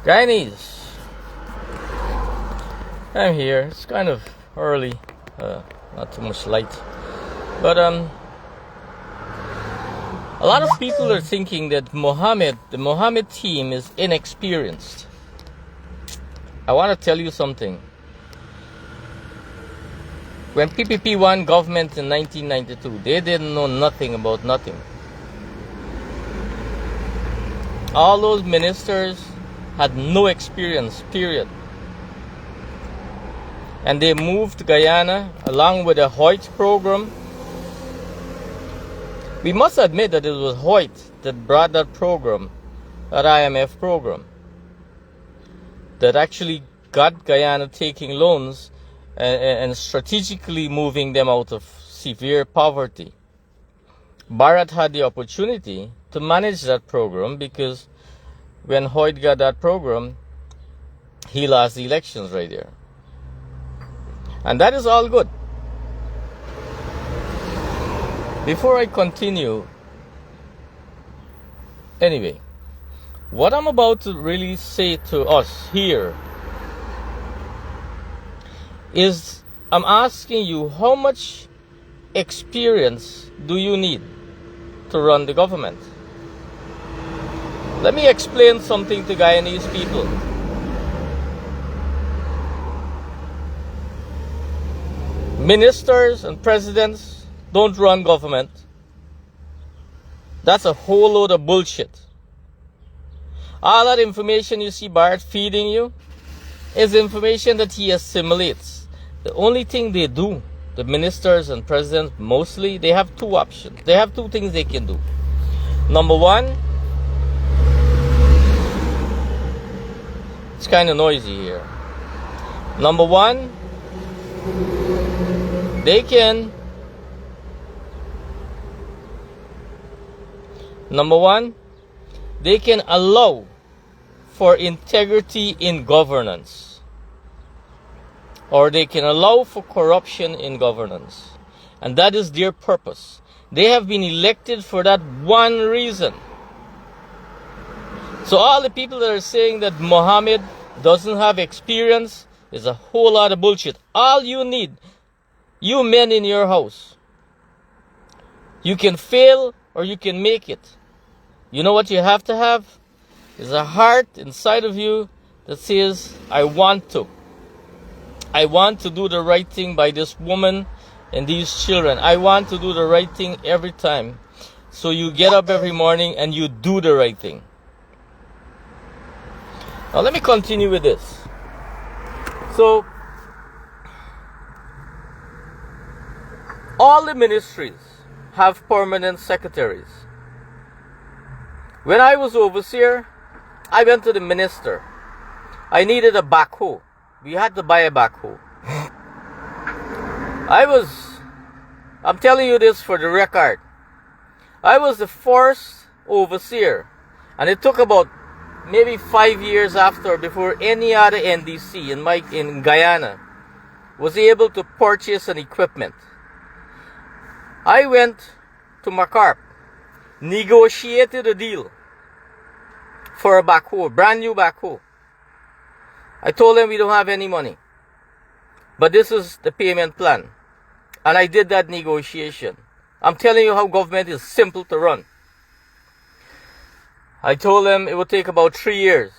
Guyanese, I'm here. It's kind of early, not too much light, but a lot of people are thinking that the Mohammed team is inexperienced. I want to tell you something. When PPP won government in 1992, they didn't know nothing about nothing. All those ministers had no experience, period. And they moved to Guyana along with the Hoyt program. We must admit that it was Hoyt that brought that program, that IMF program, that actually got Guyana taking loans and strategically moving them out of severe poverty. Barrett had the opportunity to manage that program because when Hoyt got that program, he lost the elections right there. And that is all good. Before I continue, anyway, what I'm about to really say to us here is I'm asking you, how much experience do you need to run the government? Let me explain something to Guyanese people. Ministers and presidents don't run government. That's a whole load of bullshit. All that information you see Barrett feeding you is information that he assimilates. The only thing they do, the ministers and presidents mostly, they have two options. They have two things they can do. Number one, it's kind of noisy here. Number one, they can allow for integrity in governance, or they can allow for corruption in governance. And that is their purpose. They have been elected for that one reason. So all the people that are saying that Mohammed doesn't have experience is a whole lot of bullshit. All you need, you men in your house, you can fail or you can make it. You know what you have to have? Is a heart inside of you that says, I want to do the right thing by this woman and these children. I want to do the right thing every time. So you get up every morning and you do the right thing. Now let me continue with this. So, all the ministries have permanent secretaries. When I was overseer, I went to the minister. I needed a backhoe. We had to buy a backhoe. I'm telling you this for the record, I was the first overseer, and it took about maybe 5 years after before any other NDC in Guyana was able to purchase an equipment. I went to Macarp, negotiated a deal for a backhoe, brand new backhoe. I told them we don't have any money, but this is the payment plan. And I did that negotiation. I'm telling you how government is simple to run. I told them it would take about 3 years.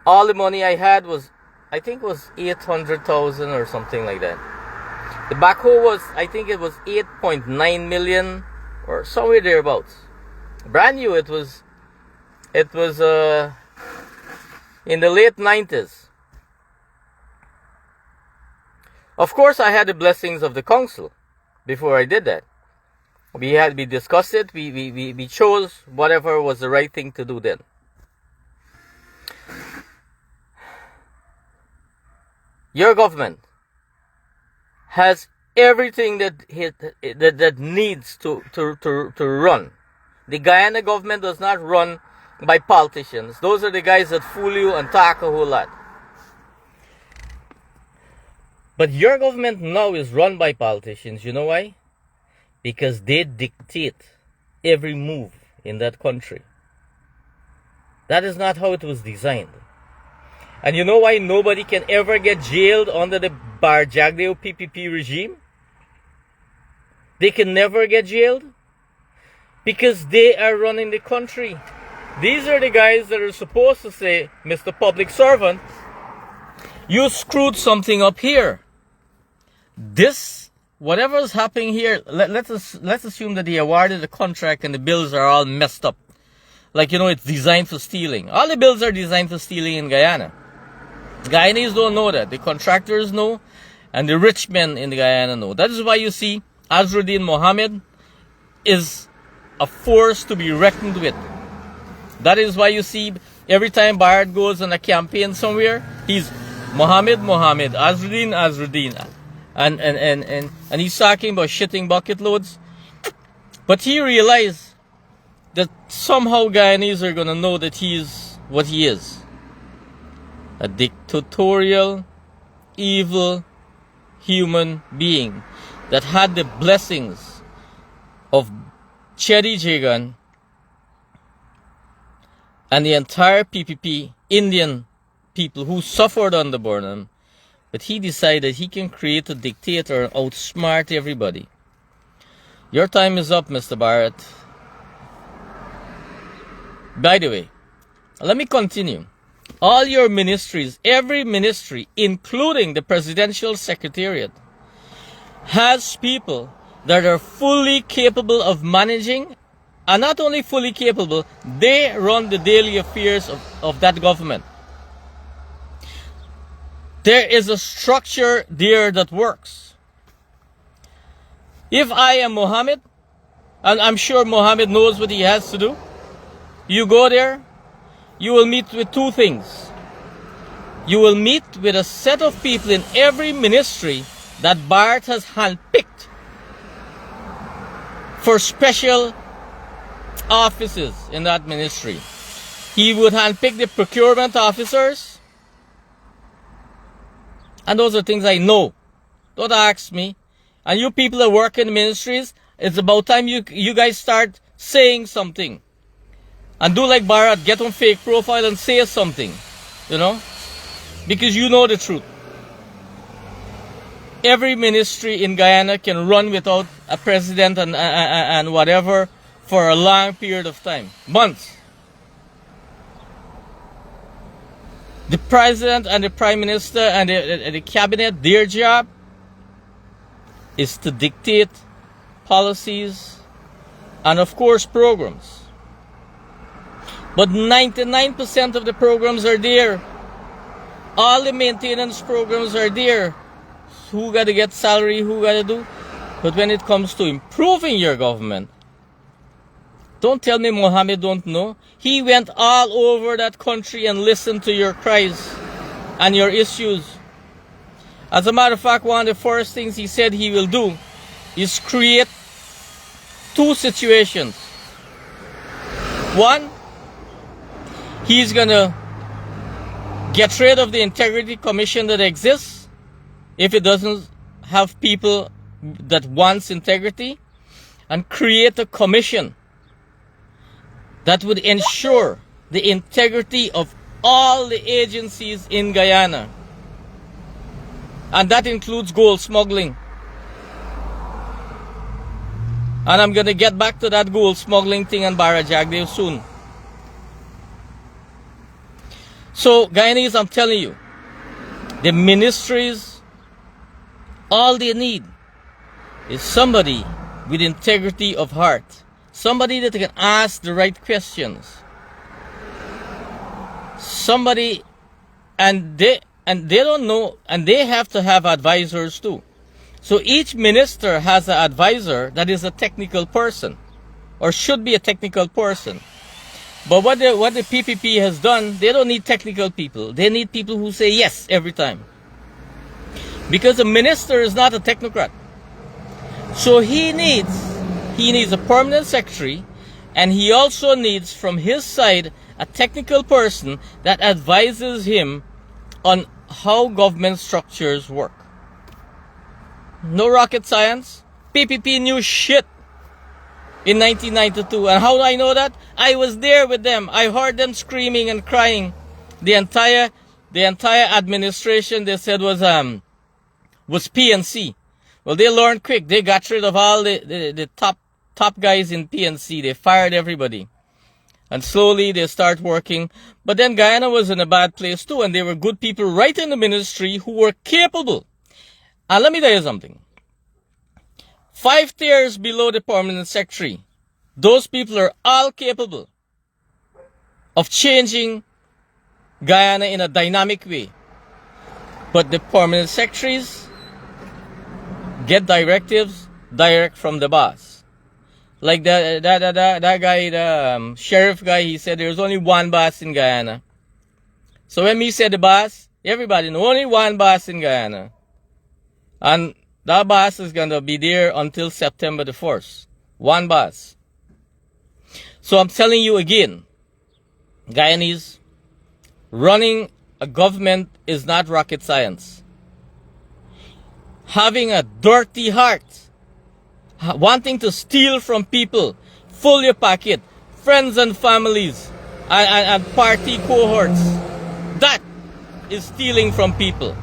All the money I had was, I think it was 800,000 or something like that. The backhoe was, I think it was 8.9 million or somewhere thereabouts. Brand new, it was in the late 90s. Of course, I had the blessings of the council before I did that. We discussed it. We chose whatever was the right thing to do then. Your government has everything that needs to run. The Guyana government does not run by politicians. Those are the guys that fool you and talk a whole lot. But your government now is run by politicians. You know why? Because they dictate every move in that country. That is not how it was designed. And you know why nobody can ever get jailed under the Barjagdeo PPP regime? They can never get jailed because they are running the country. These are the guys that are supposed to say, Mr. Public Servant, you screwed something up here. This, whatever is happening here, let's assume that they awarded the contract and the bills are all messed up. Like, you know, it's designed for stealing. All the bills are designed for stealing in Guyana. The Guyanese don't know that. The contractors know, and the rich men in the Guyana know. That is why you see Azruddin Mohammed is a force to be reckoned with. That is why you see every time Bharat goes on a campaign somewhere, he's Mohammed, Azruddin. And he's talking about shitting bucket loads. But he realized that somehow Guyanese are going to know that he is what he is. A dictatorial, evil human being that had the blessings of Chedi Jagan and the entire PPP Indian people who suffered under Burnham, but he decided he can create a dictator and outsmart everybody. Your time is up, Mr. Bharat. By the way, let me continue. All your ministries, every ministry, including the Presidential Secretariat, has people that are fully capable of managing, and not only fully capable, they run the daily affairs of that government. There is a structure there that works. If I am Mohammed, and I'm sure Mohammed knows what he has to do, you go there, you will meet with two things. You will meet with a set of people in every ministry that Bharat has handpicked for special offices in that ministry. He would handpick the procurement officers, and those are things I know. Don't ask me. And you people that work in the ministries, it's about time you guys start saying something. And do like Bharat, get on fake profile and say something, you know, because you know the truth. Every ministry in Guyana can run without a president and whatever for a long period of time, months. The president and the prime minister and the cabinet, their job is to dictate policies and, of course, programs. But 99% of the programs are there. All the maintenance programs are there. Who got to get salary, who got to do. But when it comes to improving your government, don't tell me Mohammed don't know. He went all over that country and listened to your cries and your issues. As a matter of fact, one of the first things he said he will do is create two situations. One, he's going to get rid of the Integrity Commission that exists if it doesn't have people that wants integrity, and create a commission that would ensure the integrity of all the agencies in Guyana. And that includes gold smuggling. And I'm going to get back to that gold smuggling thing and Barajagdev soon. So, Guyanese, I'm telling you, the ministries, all they need is somebody with integrity of heart. Somebody that can ask the right questions. Somebody, and they don't know, and they have to have advisors too. So each minister has an advisor that is a technical person, or should be a technical person. But what the PPP has done, they don't need technical people. They need people who say yes every time. Because a minister is not a technocrat. So he needs a permanent secretary, and he also needs from his side a technical person that advises him on how government structures work. No rocket science. PPP knew shit. in 1992. And how do I know that? I was there with them. I heard them screaming and crying. The entire administration, they said, was PNC. Well, they learned quick. They got rid of all the top guys in PNC. They fired everybody. And slowly they start working. But then Guyana was in a bad place too. And there were good people right in the ministry who were capable. And let me tell you something. 5 tiers below the permanent secretary, those people are all capable of changing Guyana in a dynamic way. But the permanent secretaries get directives direct from the boss. Like that guy, the sheriff guy, he said there's only one boss in Guyana. So when me said the boss, everybody know only one boss in Guyana. And that boss is going to be there until September the 1st. One boss. So I'm telling you again, Guyanese, running a government is not rocket science. Having a dirty heart, wanting to steal from people, fill your pocket, friends and families, and party cohorts, that is stealing from people.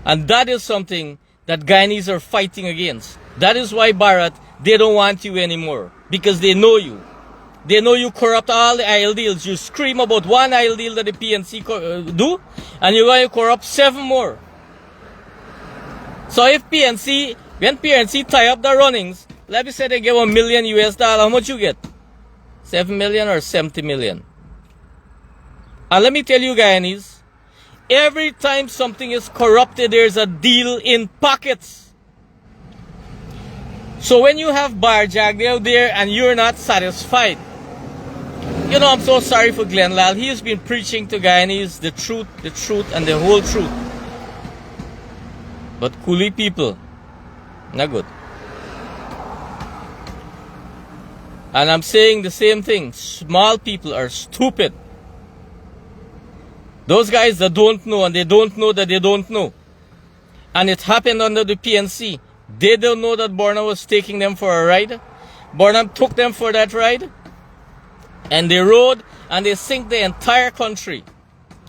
And that is something that Guyanese are fighting against. That is why, Bharat, they don't want you anymore. Because they know you. They know you corrupt all the IL deals. You scream about one IL deal that the PNC do, and you're going to corrupt 7 more. So if when PNC tie up the runnings, let me say they give $1 million US, how much you get? 7 million or 70 million? And let me tell you, Guyanese, every time something is corrupted, there's a deal in pockets. So when you have Barjag out there and you're not satisfied, you know, I'm so sorry for Glenn Lal. He has been preaching to Guyanese the truth, and the whole truth. But coolie people, not good. And I'm saying the same thing. Small people are stupid. Those guys that don't know, and they don't know that they don't know. And it happened under the PNC. They don't know that Borna was taking them for a ride. Borna took them for that ride. And they rode and they sink the entire country.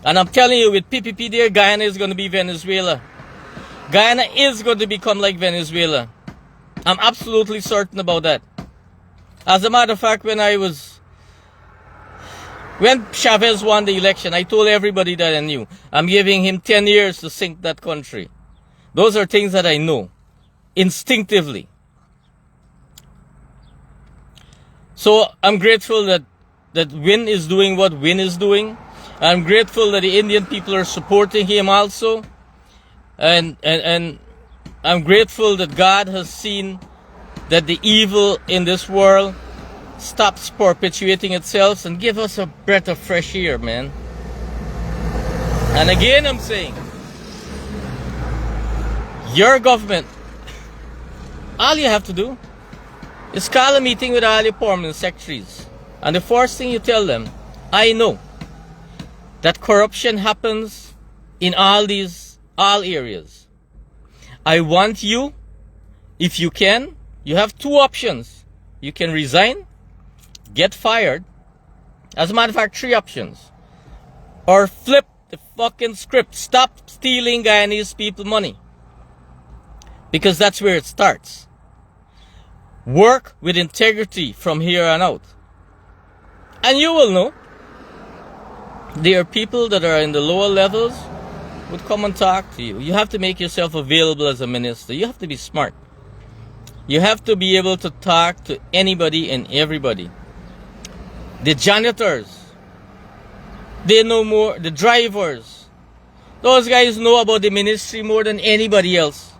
And I'm telling you, with PPP there, Guyana is going to be Venezuela. Guyana is going to become like Venezuela. I'm absolutely certain about that. As a matter of fact, when Chavez won the election, I told everybody that I knew. I'm giving him 10 years to sink that country. Those are things that I know instinctively. So I'm grateful that Win is doing what Win is doing. I'm grateful that the Indian people are supporting him also. And I'm grateful that God has seen that the evil in this world stops perpetuating itself and give us a breath of fresh air, man. And again, I'm saying, your government, all you have to do is call a meeting with all your permanent secretaries. And the first thing you tell them, I know that corruption happens in all areas. I want you, if you can, you have 2 options. You can resign, get fired. As a matter of fact, 3 options. Or flip the fucking script. Stop stealing Guyanese people money. Because that's where it starts. Work with integrity from here on out. And you will know. There are people that are in the lower levels would come and talk to you. You have to make yourself available as a minister. You have to be smart. You have to be able to talk to anybody and everybody. The janitors, they know more. The drivers, those guys know about the ministry more than anybody else.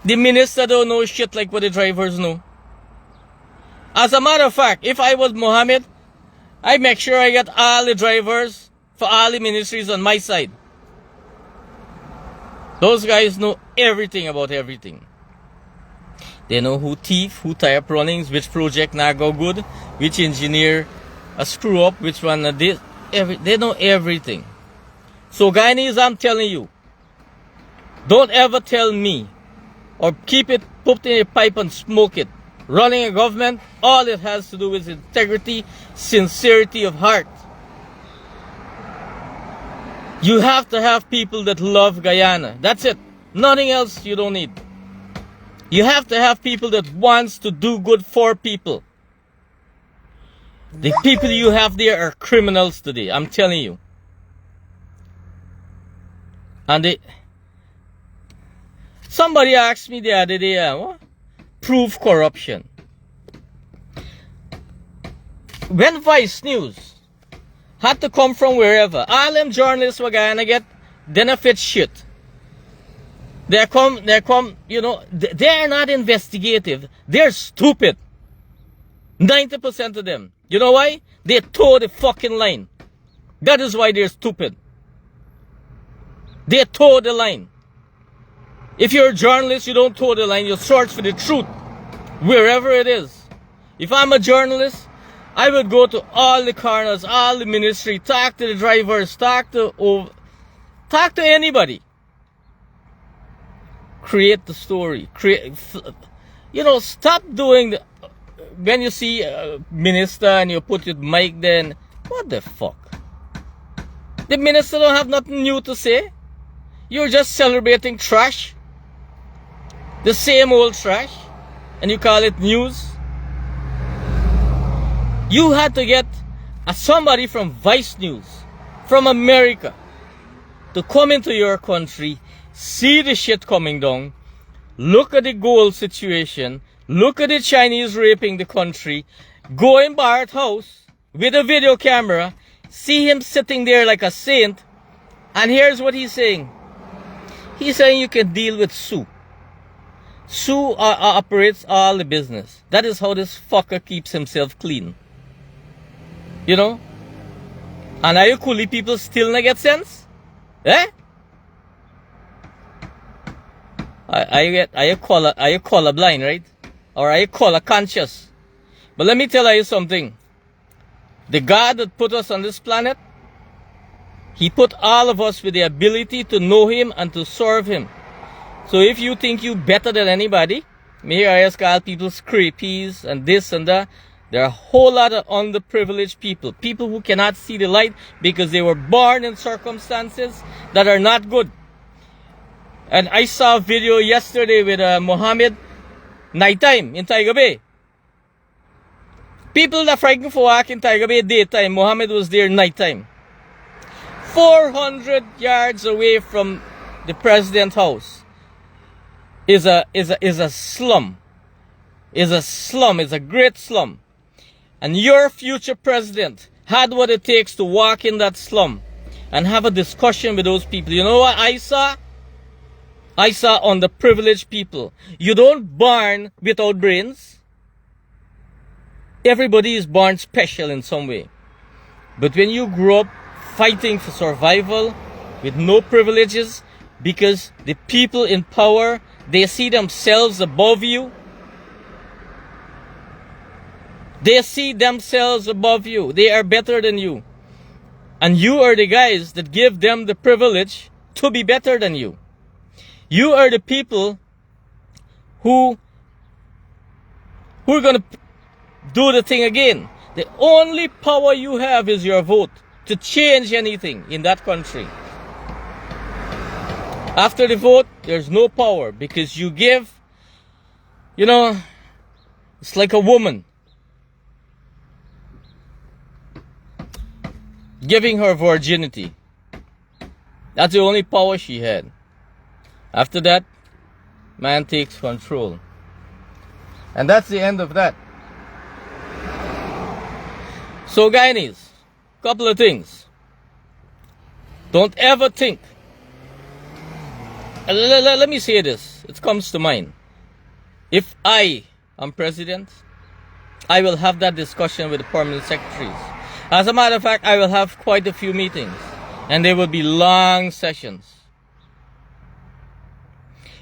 The minister don't know shit like what the drivers know. As a matter of fact, if I was Mohammed, I make sure I get all the drivers for all the ministries on my side. Those guys know everything about everything. They know who thief, who tie up runnings, which project not go good, which engineer a screw up, which one this. They know everything. So Guyanese, I'm telling you, don't ever tell me or keep it, put in a pipe and smoke it, Running a government, all it has to do is integrity, sincerity of heart. You have to have people that love Guyana. That's it. Nothing else you don't need. You have to have people that wants to do good for people. The people you have there are criminals today, I'm telling you. And somebody asked me the other day, what? Prove corruption. When Vice News had to come from wherever, all them journalists were gonna get benefit shit. They come, you know, they're not investigative. They're stupid. 90% of them. You know why? They toe the fucking line. That is why they're stupid. They toe the line. If you're a journalist, you don't toe the line. You search for the truth, wherever it is. If I'm a journalist, I would go to all the corners, all the ministry, talk to the drivers, talk to anybody. Create the story. Stop doing the... When you see a minister and you put your mic, then what the fuck? The minister don't have nothing new to say. You're just celebrating trash. The same old trash. And you call it news. You had to get somebody from Vice News, from America, to come into your country, see the shit coming down, look at the gold situation, look at the Chinese raping the country, go in Barrett's house with a video camera, see him sitting there like a saint, and here's what he's saying. He's saying you can deal with Sue. Sue operates all the business. That is how this fucker keeps himself clean. You know? And are you coolie people still not get sense? Eh? Are you colorblind, right? Or are you color conscious? But let me tell you something. The God that put us on this planet, He put all of us with the ability to know Him and to serve Him. So if you think you better than anybody, may I just call people scrapies and this and that. There are a whole lot of underprivileged people. People who cannot see the light because they were born in circumstances that are not good. And I saw a video yesterday with Mohammed nighttime in Tiger Bay. People that frightened for walk in Tiger Bay daytime. Mohammed was there nighttime. 400 yards away from the president's house is a slum. Is a slum. Is a great slum. And your future president had what it takes to walk in that slum and have a discussion with those people. You know what I saw? I saw underprivileged people. You don't born without brains. Everybody is born special in some way. But when you grow up fighting for survival with no privileges, because the people in power, they see themselves above you. They see themselves above you. They are better than you. And you are the guys that give them the privilege to be better than you. You are the people who are going to do the thing again. The only power you have is your vote to change anything in that country. After the vote, there's no power because you give, it's like a woman giving her virginity. That's the only power she had. After that, man takes control. And that's the end of that. So Guyanese, couple of things. Don't ever think. Let me say this. It comes to mind. If I am president, I will have that discussion with the permanent secretaries. As a matter of fact, I will have quite a few meetings. And they will be long sessions.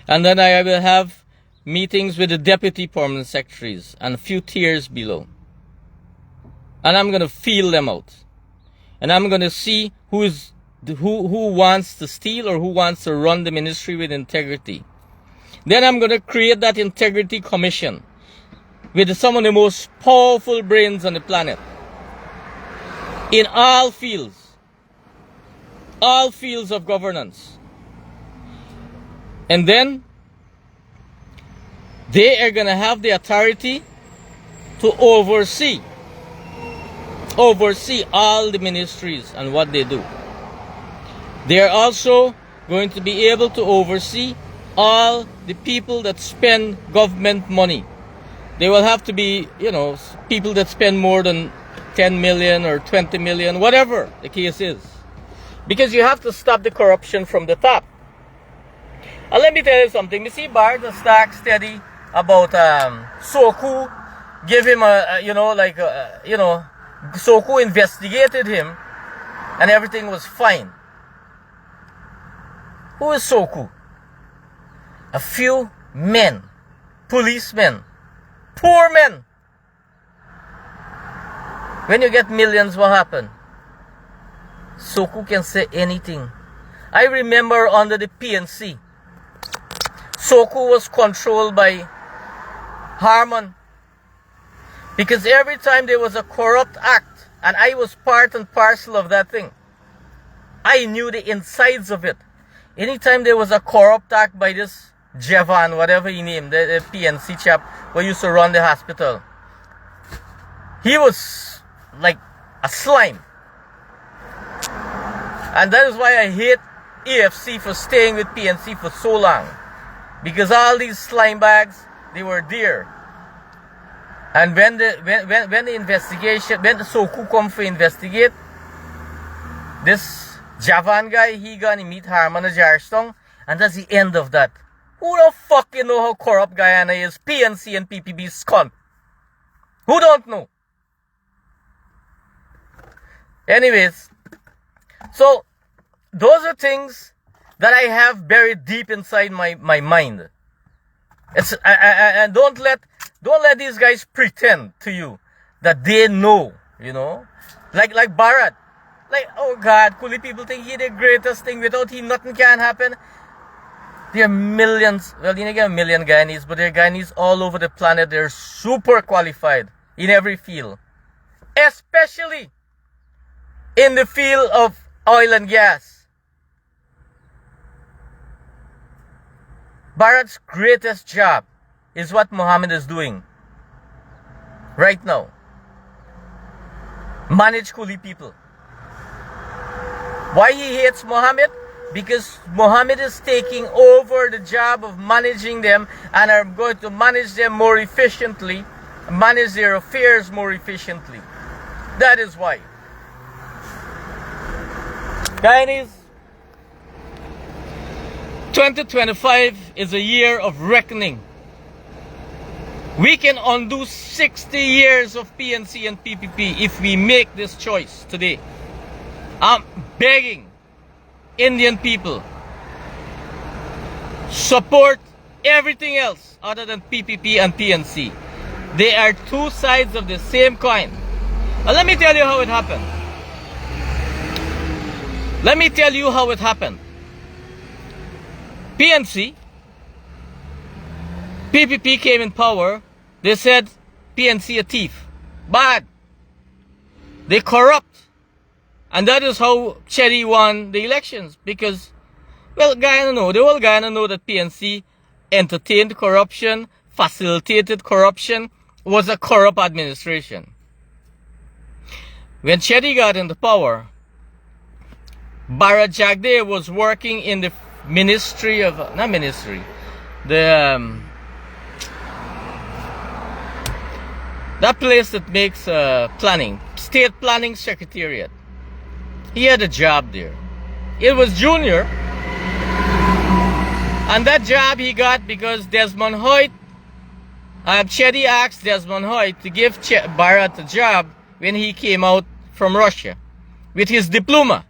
And then I will have meetings with the deputy permanent secretaries and a few tiers below. And I'm going to feel them out. And I'm going to see who wants to steal or who wants to run the ministry with integrity. Then I'm going to create that integrity commission. with some of the most powerful brains on the planet in all fields of governance. And then they are going to have the authority to oversee all the ministries and what they do. They are also going to be able to oversee all the people that spend government money. They will have to be, people that spend more than 10 million or 20 million, whatever the case is. Because you have to stop the corruption from the top. And let me tell you something. You see, Bart the Stark steady about Soku, give him Soku investigated him and everything was fine. Who is Soku? A few men, policemen, poor men. When you get millions, what happens? Soku can say anything. I remember under the PNC, Soku was controlled by Harmon. Because every time there was a corrupt act, and I was part and parcel of that thing, I knew the insides of it. Anytime there was a corrupt act by this Jevan, whatever he named, the PNC chap who used to run the hospital, he was like a slime. And that is why I hate AFC for staying with PNC for so long. Because all these slime bags, they were there. And when the investigation, when the Soku come for investigate, this Javan guy, he gonna meet Harmon at Georgetown, and that's the end of that. Who the fuck you know how corrupt Guyana is? PNC and PPB scum. Who don't know? Anyways, so those are things that I have buried deep inside my mind. And don't let these guys pretend to you that they know, like Bharat. Like, oh God, Kuli people think he the greatest thing. Without him, nothing can happen. There are millions, well, you get a million Guyanese, but there are Guyanese all over the planet. They're super qualified in every field, especially in the field of oil and gas. Bharat's greatest job is what Mohammed is doing right now. Manage Kuli people. Why he hates Mohammed? Because Mohammed is taking over the job of managing them and are going to manage them more efficiently, manage their affairs more efficiently. That is why. Guyanese, 2025 is a year of reckoning. We can undo 60 years of PNC and PPP if we make this choice today. I'm begging Indian people, support everything else other than PPP and PNC. They are two sides of the same coin. Now, let me tell you how it happened. PNC, PPP came in power. They said PNC a thief. Bad. They corrupt. And that is how Cherry won the elections. Because, well, Guyana know. The whole Guyana know that PNC entertained corruption, facilitated corruption, was a corrupt administration. When Cherry got into power, Bharat Jagde was working in the ministry of, not ministry, the, that place that makes planning, state planning secretariat. He had a job there. It was junior. And that job he got because Desmond Hoyt, Chetty asked Desmond Hoyt to give Bharat a job when he came out from Russia with his diploma.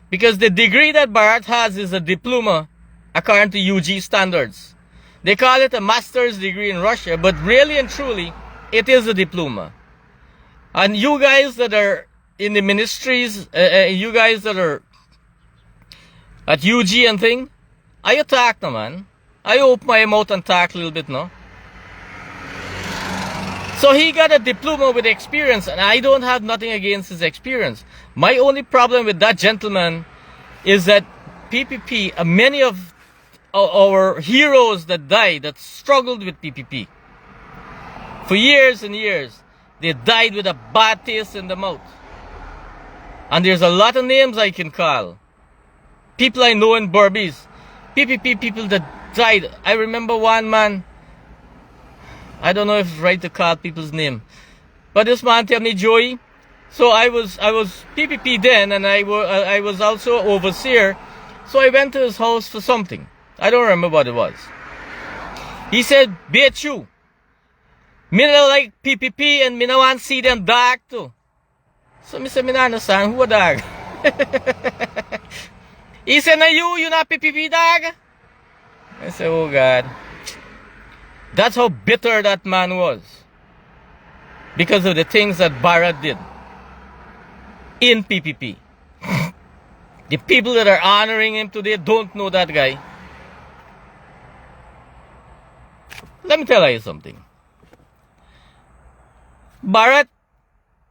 Because the degree that Bharat has is a diploma according to UG standards. They call it a master's degree in Russia, but really and truly, it is a diploma. And you guys that are in the ministries, you guys that are at UG and thing, I attack no man. I open my mouth and talk a little bit, no? So he got a diploma with experience, and I don't have nothing against his experience. My only problem with that gentleman is that PPP, many of our heroes that died, that struggled with PPP for years and years, they died with a bad taste in the mouth. And there's a lot of names I can call. People I know in Berbice, PPP people that died. I remember one man, I don't know if it's right to call people's name, but this man tell me, Joey, so I was PPP then, and I was also overseer, so I went to his house for something. I don't remember what it was. He said, "Bet you, me not like PPP and me no want see them dark too." So me say, me not understand who a dog. He said, "No, you not PPP dog." I said, "Oh God." That's how bitter that man was, because of the things that Barrett did in PPP. The people that are honoring him today don't know that guy. Let me tell you something. Barrett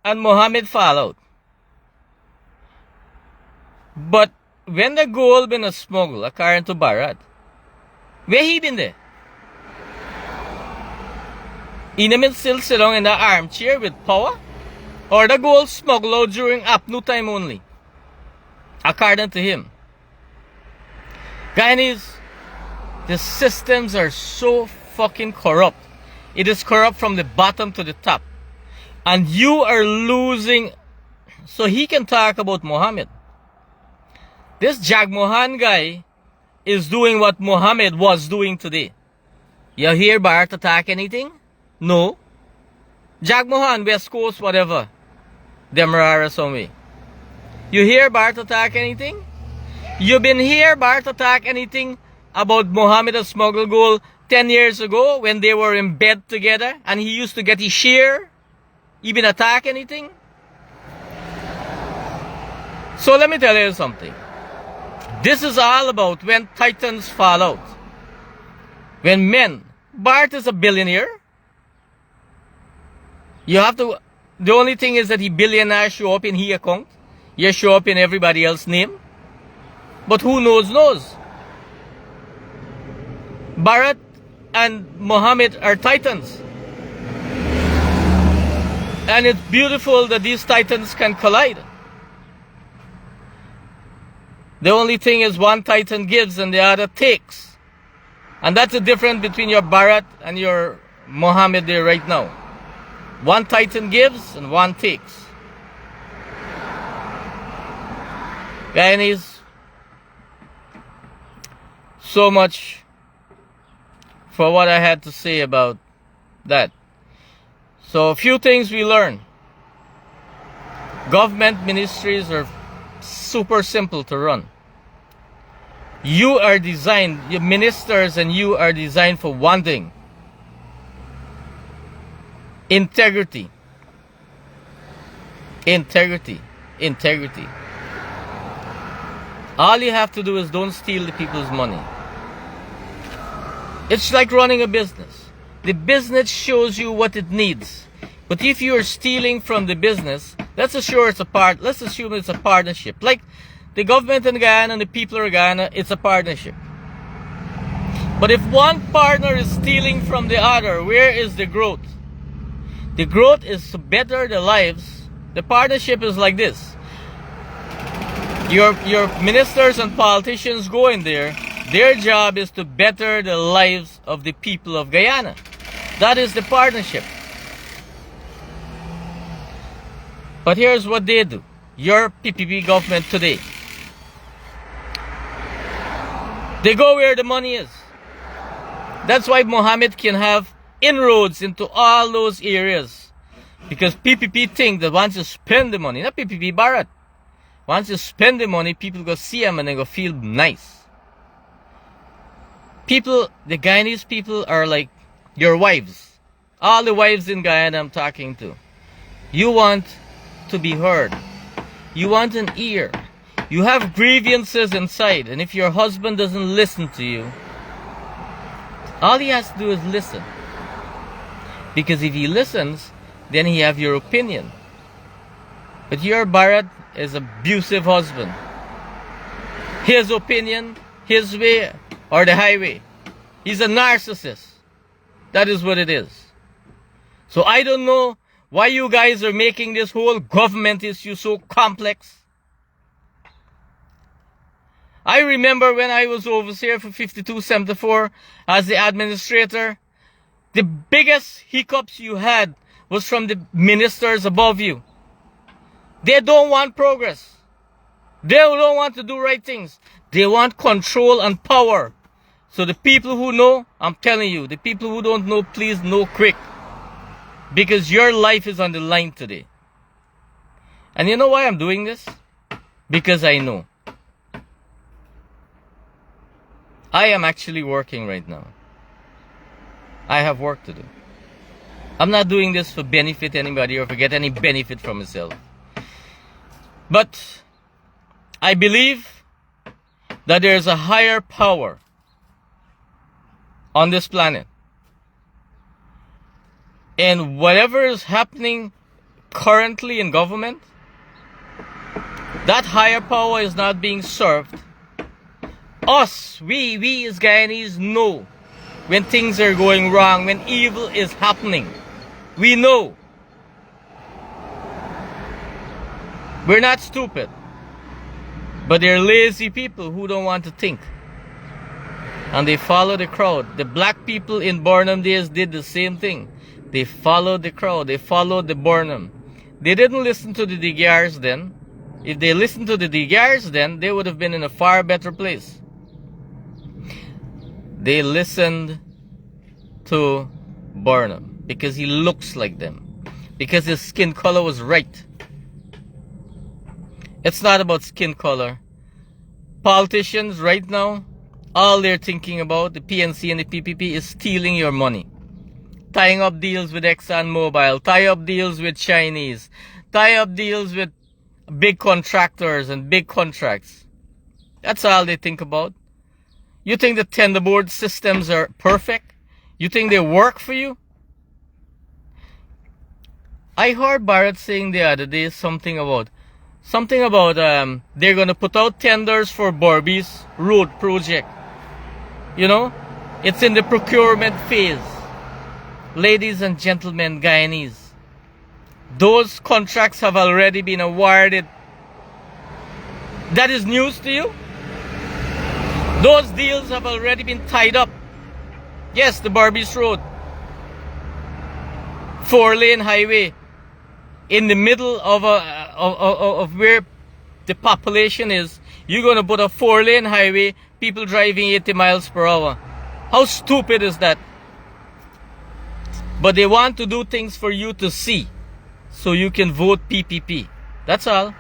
and Mohammed fall out. But when the gold been a smuggle, according to Barrett, where he been there? He never still sit down in the armchair with power? Or the gold smuggled out during Apnu time only? According to him. Guyanese, the systems are so fucking corrupt. It is corrupt from the bottom to the top. And you are losing. So he can talk about Mohammed. This Jagmohan guy is doing what Mohammed was doing today. You hear Bart attack anything? No. Jagmohan, West Coast, whatever. Demerara some way. You hear Bart attack anything? You been hear Bart attack anything about Mohammed and smuggle gold 10 years ago when they were in bed together and he used to get his share? You been attack anything? So let me tell you something. This is all about when titans fall out. When men. Bart is a billionaire. You have to. The only thing is that he billionaire show up in his account. You show up in everybody else's name. But who knows. Barrett and Mohammed are titans. And it's beautiful that these titans can collide. The only thing is one titan gives and the other takes. And that's the difference between your Barrett and your Mohammed there right now. One titan gives and one takes. Guyanese, so much for what I had to say about that. So a few things we learn. Government ministries are super simple to run. You are designed, your ministers and you are designed for one thing. Integrity. Integrity. Integrity. All you have to do is don't steal the people's money. It's like running a business. The business shows you what it needs. But if you are stealing from the business, let's assume it's a partnership. Like the government in Guyana and the people of Guyana, it's a partnership. But if one partner is stealing from the other, where is the growth? The growth is to better the lives. The partnership is like this. Your ministers and politicians go in there. Their job is to better the lives of the people of Guyana. That is the partnership. But here's what they do. Your PPP government today. They go where the money is. That's why Mohammed can have inroads into all those areas. Because PPP think that once you spend the money, not PPP, Barrett. Once you spend the money, people go see them and they go feel nice. People, the Guyanese people are like your wives. All the wives in Guyana I'm talking to. You want to be heard. You want an ear. You have grievances inside, and if your husband doesn't listen to you, all he has to do is listen. Because if he listens, then he have your opinion. But your Bharat is abusive husband. His opinion, his way, or the highway. He's a narcissist. That is what it is. So I don't know why you guys are making this whole government issue so complex. I remember when I was overseer for 5274 as the administrator, the biggest hiccups you had was from the ministers above you. They don't want progress. They don't want to do right things. They want control and power. So the people who know, I'm telling you, the people who don't know, please know quick. Because your life is on the line today. And you know why I'm doing this? Because I know. I am actually working right now. I have work to do. I'm not doing this for benefit anybody or for get any benefit from myself. But I believe that there's a higher power on this planet. And whatever is happening currently in government, that higher power is not being served. Us, we as Guyanese know when things are going wrong, when evil is happening. We know. We're not stupid. But they're lazy people who don't want to think. And they follow the crowd. The black people in Burnham days did the same thing. They followed the crowd. They followed the Burnham. They didn't listen to the DGRs then. If they listened to the DGRs then, they would have been in a far better place. They listened to Burnham because he looks like them. Because his skin color was right. It's not about skin color. Politicians right now, all they're thinking about, the PNC and the PPP, is stealing your money. Tying up deals with ExxonMobil, tie up deals with Chinese, tie up deals with big contractors and big contracts. That's all they think about. You think the tender board systems are perfect? You think they work for you? I heard Bharat saying the other day something about they're going to put out tenders for Borby's road project. You know, it's in the procurement phase. Ladies and gentlemen, Guyanese, those contracts have already been awarded. That is news to you? Those deals have already been tied up. Yes, the Barbies Road. 4-lane highway in the middle of where the population is. You're going to put a 4-lane highway, people driving 80 miles per hour. How stupid is that? But they want to do things for you to see, so you can vote PPP. That's all.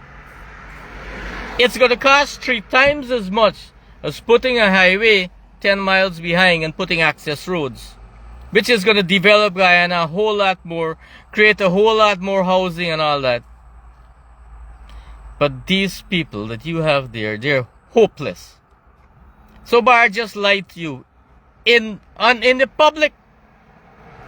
It's going to cost 3 times as much as putting a highway 10 miles behind and putting access roads, which is going to develop Guyana a whole lot more, create a whole lot more housing and all that. But these people that you have there, they're hopeless. So Bar just lied to you in the public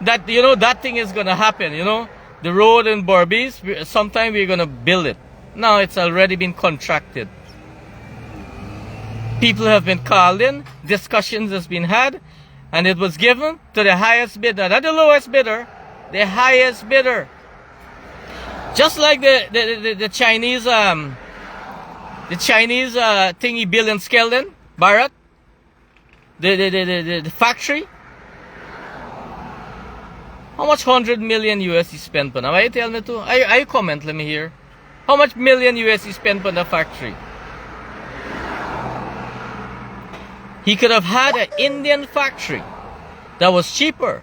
that, you know, that thing is going to happen, you know. The road in Barbies, sometime we're going to build it. Now it's already been contracted. People have been called in, discussions has been had, and it was given to the highest bidder, not the lowest bidder, the highest bidder. Just like the Chinese thingy built in Skeldon, Bharat, the factory. How much 100 million US he spent on? I tell me too. I comment. Let me hear. How much million US he spent on the factory? He could have had an Indian factory that was cheaper,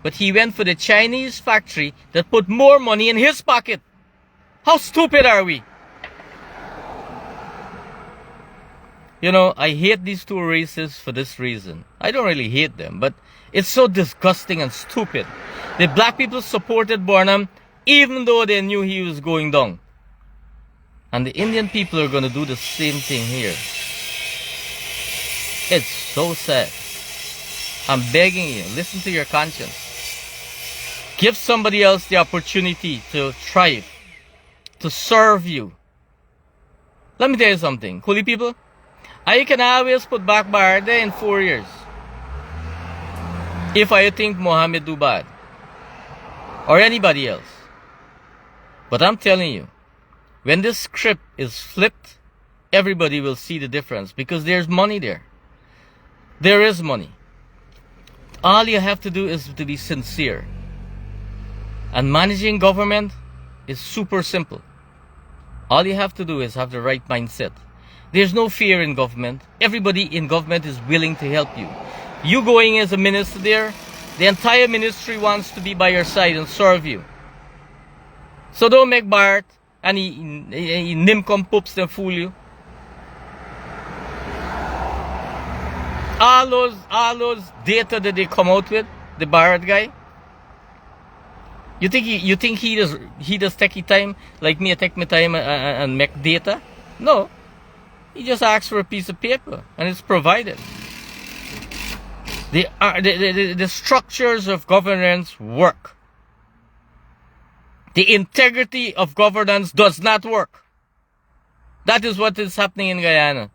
but he went for the Chinese factory that put more money in his pocket. How stupid are we? You know, I hate these two races for this reason. I don't really hate them, but it's so disgusting and stupid. The black people supported Burnham even though they knew he was going down. And the Indian people are going to do the same thing here. It's so sad. I'm begging you, listen to your conscience. Give somebody else the opportunity to thrive, to serve you. Let me tell you something, Kuli people. I can always put back Barde in 4 years. If I think Mohammed do bad. Or anybody else. But I'm telling you, when this script is flipped, everybody will see the difference because there's money there. There is money. All you have to do is to be sincere. And managing government is super simple. All you have to do is have the right mindset. There's no fear in government. Everybody in government is willing to help you. You going as a minister there, the entire ministry wants to be by your side and serve you. So don't make Bart and he nimcom poops and fool you. All those data that they come out with, the Bart guy. You think he does take time like me? I take my time and make data? No, he just asks for a piece of paper and it's provided. The structures of governance work. The integrity of governance does not work. That is what is happening in Guyana.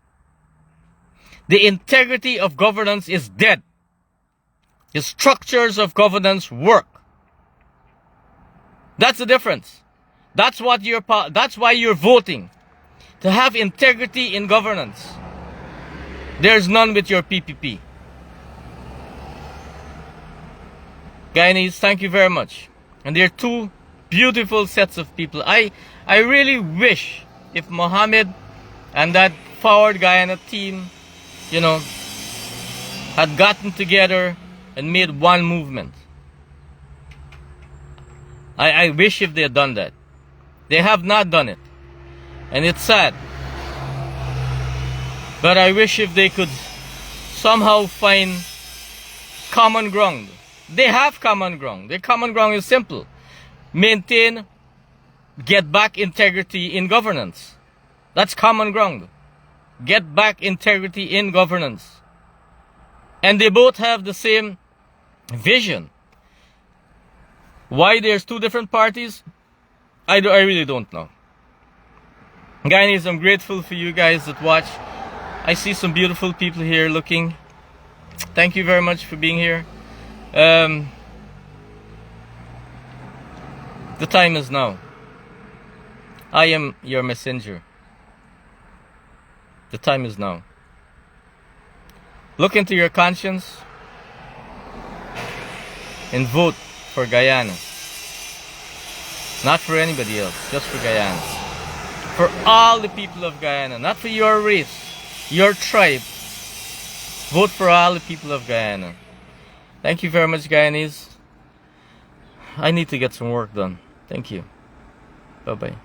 The integrity of governance is dead. The structures of governance work. That's the difference. That's why you're voting. To have integrity in governance. There's none with your PPP. Guyanese, thank you very much. And there are two beautiful sets of people. I really wish if Mohammed and that Forward Guyana team, you know, had gotten together and made one movement. I wish if they had done that. They have not done it. And it's sad. But I wish if they could somehow find common ground. They have common ground. Their common ground is simple. Maintain, get back integrity in governance. That's common ground. Get back integrity in governance. And they both have the same vision. Why there's two different parties? I really don't know. Guyanese, I'm grateful for you guys that watch. I see some beautiful people here looking. Thank you very much for being here. The time is now. I am your messenger. The time is now. Look into your conscience and vote for Guyana. Not for anybody else, just for Guyana. For all the people of Guyana, not for your race, your tribe. Vote for all the people of Guyana. Thank you very much, Guyanese. I need to get some work done. Thank you. Bye-bye.